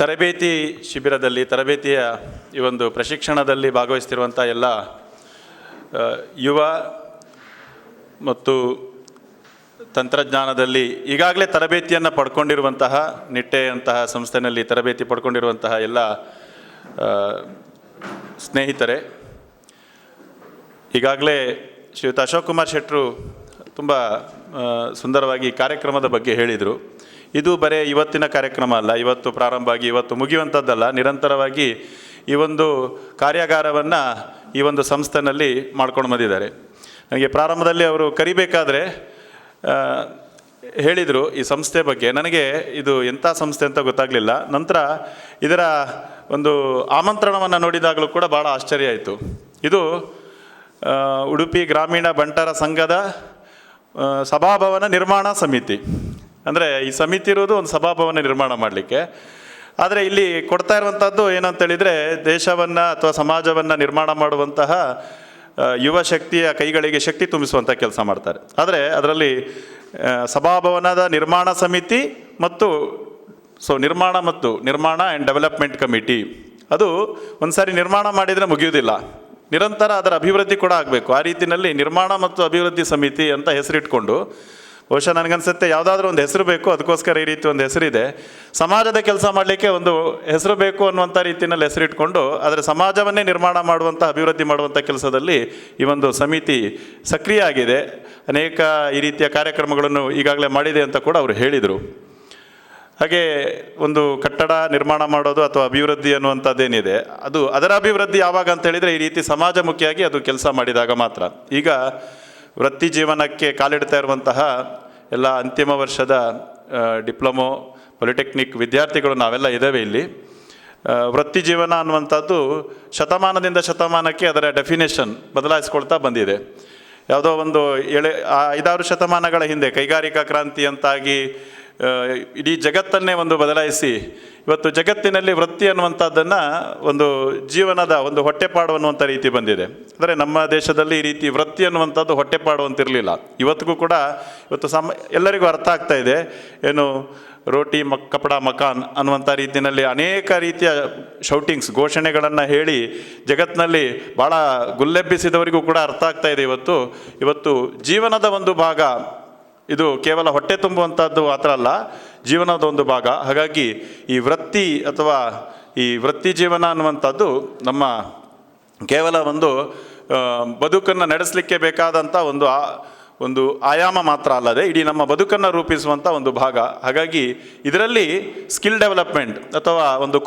ತರಬೇತಿ ಶಿಬಿರದಲ್ಲಿ ತರಬೇತಿಯ ಈ ಒಂದು ಪ್ರಶಿಕ್ಷಣದಲ್ಲಿ ಭಾಗವಹಿಸ್ತಿರುವಂಥ ಎಲ್ಲ ಯುವ ಮತ್ತು ತಂತ್ರಜ್ಞಾನದಲ್ಲಿ ಈಗಾಗಲೇ ತರಬೇತಿಯನ್ನು ಪಡ್ಕೊಂಡಿರುವಂತಹ ನಿಟ್ಟೆಯಂತಹ ಸಂಸ್ಥೆಯಲ್ಲಿ ತರಬೇತಿ ಪಡ್ಕೊಂಡಿರುವಂತಹ ಎಲ್ಲ ಸ್ನೇಹಿತರೆ, ಈಗಾಗಲೇ ಶ್ರೀಯುತ ಅಶೋಕ್ ಕುಮಾರ್ ಶೆಟ್ಟರು ತುಂಬ ಸುಂದರವಾಗಿ ಕಾರ್ಯಕ್ರಮದ ಬಗ್ಗೆ ಹೇಳಿದರು. ಇದು ಬರೀ ಇವತ್ತಿನ ಕಾರ್ಯಕ್ರಮ ಅಲ್ಲ, ಇವತ್ತು ಪ್ರಾರಂಭ ಆಗಿ ಇವತ್ತು ಮುಗಿಯುವಂಥದ್ದಲ್ಲ. ನಿರಂತರವಾಗಿ ಈ ಒಂದು ಕಾರ್ಯಾಗಾರವನ್ನು ಈ ಒಂದು ಸಂಸ್ಥೆಯಲ್ಲಿ ಮಾಡ್ಕೊಂಡು ಬಂದಿದ್ದಾರೆ. ನನಗೆ ಪ್ರಾರಂಭದಲ್ಲಿ ಅವರು ಕರಿಬೇಕಾದ್ರೆ ಹೇಳಿದರು ಈ ಸಂಸ್ಥೆ ಬಗ್ಗೆ. ನನಗೆ ಇದು ಎಂಥ ಸಂಸ್ಥೆ ಅಂತ ಗೊತ್ತಾಗಲಿಲ್ಲ. ನಂತರ ಇದರ ಒಂದು ಆಮಂತ್ರಣವನ್ನು ನೋಡಿದಾಗಲೂ ಕೂಡ ಭಾಳ ಆಶ್ಚರ್ಯ ಆಯಿತು. ಇದು ಉಡುಪಿ ಗ್ರಾಮೀಣ ಬಂಟರ ಸಂಘದ ಸಭಾಭವನ ನಿರ್ಮಾಣ ಸಮಿತಿ. ಅಂದರೆ ಈ ಸಮಿತಿ ಇರೋದು ಒಂದು ಸಭಾಭವನ ನಿರ್ಮಾಣ ಮಾಡಲಿಕ್ಕೆ. ಆದರೆ ಇಲ್ಲಿ ಕೊಡ್ತಾ ಇರುವಂಥದ್ದು ಏನಂತೇಳಿದರೆ, ದೇಶವನ್ನು ಅಥವಾ ಸಮಾಜವನ್ನು ನಿರ್ಮಾಣ ಮಾಡುವಂತಹ ಯುವ ಶಕ್ತಿಯ ಕೈಗಳಿಗೆ ಶಕ್ತಿ ತುಂಬಿಸುವಂಥ ಕೆಲಸ ಮಾಡ್ತಾರೆ. ಆದರೆ ಅದರಲ್ಲಿ ಸಭಾಭವನದ ನಿರ್ಮಾಣ ಸಮಿತಿ ಮತ್ತು ನಿರ್ಮಾಣ ಆ್ಯಂಡ್ ಡೆವಲಪ್ಮೆಂಟ್ ಕಮಿಟಿ, ಅದು ಒಂದು ಸಾರಿ ನಿರ್ಮಾಣ ಮಾಡಿದರೆ ಮುಗಿಯುವುದಿಲ್ಲ, ನಿರಂತರ ಅದರ ಅಭಿವೃದ್ಧಿ ಕೂಡ ಆಗಬೇಕು. ಆ ರೀತಿಯಲ್ಲಿ ನಿರ್ಮಾಣ ಮತ್ತು ಅಭಿವೃದ್ಧಿ ಸಮಿತಿ ಅಂತ ಹೆಸರಿಟ್ಕೊಂಡು, ಬಹುಶಃ ನನಗನ್ಸುತ್ತೆ ಯಾವುದಾದ್ರೂ ಒಂದು ಹೆಸರು ಬೇಕು, ಅದಕ್ಕೋಸ್ಕರ ಈ ರೀತಿ ಒಂದು ಹೆಸರಿದೆ. ಸಮಾಜದ ಕೆಲಸ ಮಾಡಲಿಕ್ಕೆ ಒಂದು ಹೆಸರು ಬೇಕು ಅನ್ನುವಂಥ ರೀತಿಯಲ್ಲಿ ಹೆಸರಿಟ್ಕೊಂಡು ಅದರ ಸಮಾಜವನ್ನೇ ನಿರ್ಮಾಣ ಮಾಡುವಂಥ ಅಭಿವೃದ್ಧಿ ಮಾಡುವಂಥ ಕೆಲಸದಲ್ಲಿ ಈ ಒಂದು ಸಮಿತಿ ಸಕ್ರಿಯ ಆಗಿದೆ. ಅನೇಕ ಈ ರೀತಿಯ ಕಾರ್ಯಕ್ರಮಗಳನ್ನು ಈಗಾಗಲೇ ಮಾಡಿದೆ ಅಂತ ಕೂಡ ಅವರು ಹೇಳಿದರು. ಹಾಗೆ ಒಂದು ಕಟ್ಟಡ ನಿರ್ಮಾಣ ಮಾಡೋದು ಅಥವಾ ಅಭಿವೃದ್ಧಿ ಅನ್ನುವಂಥದ್ದೇನಿದೆ, ಅದು ಅದರ ಅಭಿವೃದ್ಧಿ ಯಾವಾಗ ಅಂತ ಹೇಳಿದರೆ ಈ ರೀತಿ ಸಮಾಜಮುಖಿಯಾಗಿ ಅದು ಕೆಲಸ ಮಾಡಿದಾಗ ಮಾತ್ರ. ಈಗ ವೃತ್ತಿ ಜೀವನಕ್ಕೆ ಕಾಲಿಡ್ತಾ ಇರುವಂತಹ ಎಲ್ಲ ಅಂತಿಮ ವರ್ಷದ ಡಿಪ್ಲೊಮೊ, ಪಾಲಿಟೆಕ್ನಿಕ್ ವಿದ್ಯಾರ್ಥಿಗಳು ನಾವೆಲ್ಲ ಇದ್ದೇವೆ ಇಲ್ಲಿ. ವೃತ್ತಿ ಜೀವನ ಅನ್ನುವಂಥದ್ದು ಶತಮಾನದಿಂದ ಶತಮಾನಕ್ಕೆ ಅದರ ಡೆಫಿನೇಷನ್ ಬದಲಾಯಿಸ್ಕೊಳ್ತಾ ಬಂದಿದೆ. ಯಾವುದೋ ಒಂದು 5-6 ಶತಮಾನಗಳ ಹಿಂದೆ ಕೈಗಾರಿಕಾ ಕ್ರಾಂತಿ ಅಂತಾಗಿ ಇಡೀ ಜಗತ್ತನ್ನೇ ಒಂದು ಬದಲಾಯಿಸಿ ಇವತ್ತು ಜಗತ್ತಿನಲ್ಲಿ ವೃತ್ತಿ ಅನ್ನುವಂಥದ್ದನ್ನು ಒಂದು ಜೀವನದ ಒಂದು ಹೊಟ್ಟೆಪಾಡು ಅನ್ನುವಂಥ ರೀತಿ ಬಂದಿದೆ. ಅಂದರೆ ನಮ್ಮ ದೇಶದಲ್ಲಿ ಈ ರೀತಿ ವೃತ್ತಿ ಅನ್ನುವಂಥದ್ದು ಹೊಟ್ಟೆಪಾಡು ಅಂತಿರಲಿಲ್ಲ. ಇವತ್ತಿಗೂ ಕೂಡ ಇವತ್ತು ಎಲ್ಲರಿಗೂ ಅರ್ಥ ಆಗ್ತಾ ಇದೆ. ಏನು ರೋಟಿ ಕಪಡ ಮಕಾನ್ ಅನ್ನುವಂಥ ರೀತಿಯಲ್ಲಿ ಅನೇಕ ರೀತಿಯ ಶೌಟಿಂಗ್ಸ್, ಘೋಷಣೆಗಳನ್ನು ಹೇಳಿ ಜಗತ್ತಿನಲ್ಲಿ ಭಾಳ ಗುಲ್ಲೆಬ್ಬಿಸಿದವರಿಗೂ ಕೂಡ ಅರ್ಥ ಆಗ್ತಾ ಇದೆ. ಇವತ್ತು ಜೀವನದ ಒಂದು ಭಾಗ ಇದು, ಕೇವಲ ಹೊಟ್ಟೆ ತುಂಬುವಂಥದ್ದು ಮಾತ್ರ ಅಲ್ಲ, ಜೀವನದ ಒಂದು ಭಾಗ. ಹಾಗಾಗಿ ಈ ವೃತ್ತಿ ಅಥವಾ ಈ ವೃತ್ತಿ ಜೀವನ ಅನ್ನುವಂಥದ್ದು ನಮ್ಮ ಕೇವಲ ಒಂದು ಬದುಕನ್ನು ನಡೆಸಲಿಕ್ಕೆ ಬೇಕಾದಂಥ ಒಂದು ಆಯಾಮ ಮಾತ್ರ ಅಲ್ಲದೆ ಇಡೀ ನಮ್ಮ ಬದುಕನ್ನು ರೂಪಿಸುವಂಥ ಒಂದು ಭಾಗ. ಹಾಗಾಗಿ ಇದರಲ್ಲಿ ಸ್ಕಿಲ್ ಡೆವಲಪ್ಮೆಂಟ್ ಅಥವಾ ಒಂದು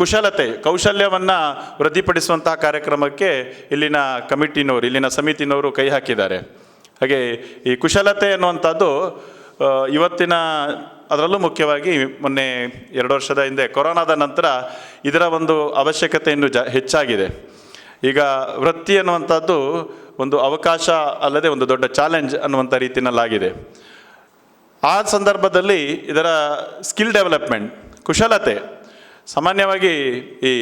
ಕೌಶಲ್ಯವನ್ನು ವೃದ್ಧಿಪಡಿಸುವಂತಹ ಕಾರ್ಯಕ್ರಮಕ್ಕೆ ಇಲ್ಲಿನ ಕಮಿಟಿನವರು, ಇಲ್ಲಿನ ಸಮಿತಿನವರು ಕೈ ಹಾಕಿದ್ದಾರೆ. ಹಾಗೆ ಈ ಕುಶಲತೆ ಅನ್ನುವಂಥದ್ದು ಇವತ್ತಿನ, ಅದರಲ್ಲೂ ಮುಖ್ಯವಾಗಿ ಮೊನ್ನೆ 2 ವರ್ಷದ ಹಿಂದೆ ಕೊರೋನಾದ ನಂತರ ಇದರ ಒಂದು ಅವಶ್ಯಕತೆ ಇನ್ನೂ ಹೆಚ್ಚಾಗಿದೆ. ಈಗ ವೃತ್ತಿ ಅನ್ನುವಂಥದ್ದು ಒಂದು ಅವಕಾಶ ಅಲ್ಲದೆ ಒಂದು ದೊಡ್ಡ ಚಾಲೆಂಜ್ ಅನ್ನುವಂಥ ರೀತಿಯಲ್ಲಾಗಿದೆ. ಆ ಸಂದರ್ಭದಲ್ಲಿ ಇದರ ಸ್ಕಿಲ್ ಡೆವಲಪ್ಮೆಂಟ್, ಕುಶಲತೆ, ಸಾಮಾನ್ಯವಾಗಿ ಈ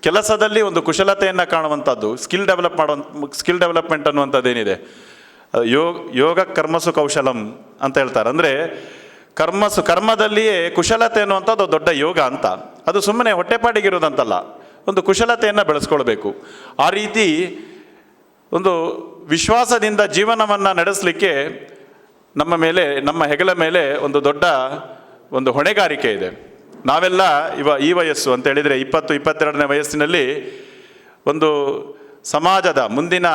ಕೆಲಸದಲ್ಲಿ ಒಂದು ಕುಶಲತೆಯನ್ನು ಕಾಣುವಂಥದ್ದು ಸ್ಕಿಲ್ ಡೆವಲಪ್ಮೆಂಟ್ ಅನ್ನುವಂಥದ್ದೇನಿದೆ, ಯೋಗ ಕರ್ಮಸು ಕೌಶಲಂ ಅಂತ ಹೇಳ್ತಾರೆ. ಅಂದರೆ ಕರ್ಮದಲ್ಲಿಯೇ ಕುಶಲತೆ ಅನ್ನುವಂಥದ್ದು ದೊಡ್ಡ ಯೋಗ ಅಂತ. ಅದು ಸುಮ್ಮನೆ ಹೊಟ್ಟೆಪಾಡಿಗಿರೋದಂತಲ್ಲ, ಒಂದು ಕುಶಲತೆಯನ್ನು ಬೆಳೆಸ್ಕೊಳ್ಬೇಕು. ಆ ರೀತಿ ಒಂದು ವಿಶ್ವಾಸದಿಂದ ಜೀವನವನ್ನು ನಡೆಸಲಿಕ್ಕೆ ನಮ್ಮ ಹೆಗಲ ಮೇಲೆ ಒಂದು ದೊಡ್ಡ ಒಂದು ಹೊಣೆಗಾರಿಕೆ ಇದೆ. ನಾವೆಲ್ಲ ಈ ವಯಸ್ಸು ಅಂತ ಹೇಳಿದರೆ 20-22ನೇ ವಯಸ್ಸಿನಲ್ಲಿ ಒಂದು ಸಮಾಜದ ಮುಂದಿನ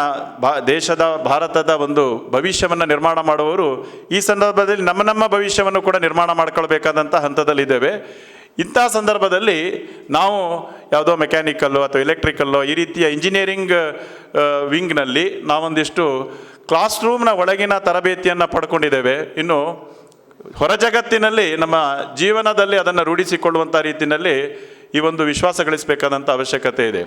ದೇಶದ ಭಾರತದ ಒಂದು ಭವಿಷ್ಯವನ್ನು ನಿರ್ಮಾಣ ಮಾಡುವವರು ಈ ಸಂದರ್ಭದಲ್ಲಿ ನಮ್ಮ ಭವಿಷ್ಯವನ್ನು ಕೂಡ ನಿರ್ಮಾಣ ಮಾಡ್ಕೊಳ್ಬೇಕಾದಂಥ ಹಂತದಲ್ಲಿದ್ದೇವೆ. ಇಂಥ ಸಂದರ್ಭದಲ್ಲಿ ನಾವು ಯಾವುದೋ ಮೆಕ್ಯಾನಿಕಲ್ಲು ಅಥವಾ ಎಲೆಕ್ಟ್ರಿಕಲ್ಲು ಈ ರೀತಿಯ ಇಂಜಿನಿಯರಿಂಗ್ ವಿಂಗ್ನಲ್ಲಿ ನಾವೊಂದಿಷ್ಟು ಕ್ಲಾಸ್ ರೂಮ್ನ ಒಳಗಿನ ತರಬೇತಿಯನ್ನು ಪಡ್ಕೊಂಡಿದ್ದೇವೆ. ಇನ್ನು ಹೊರ ಜಗತ್ತಿನಲ್ಲಿ ನಮ್ಮ ಜೀವನದಲ್ಲಿ ಅದನ್ನು ರೂಢಿಸಿಕೊಳ್ಳುವಂಥ ರೀತಿಯಲ್ಲಿ ಈ ಒಂದು ವಿಶ್ವಾಸ ಗಳಿಸಬೇಕಾದಂಥ ಅವಶ್ಯಕತೆ ಇದೆ.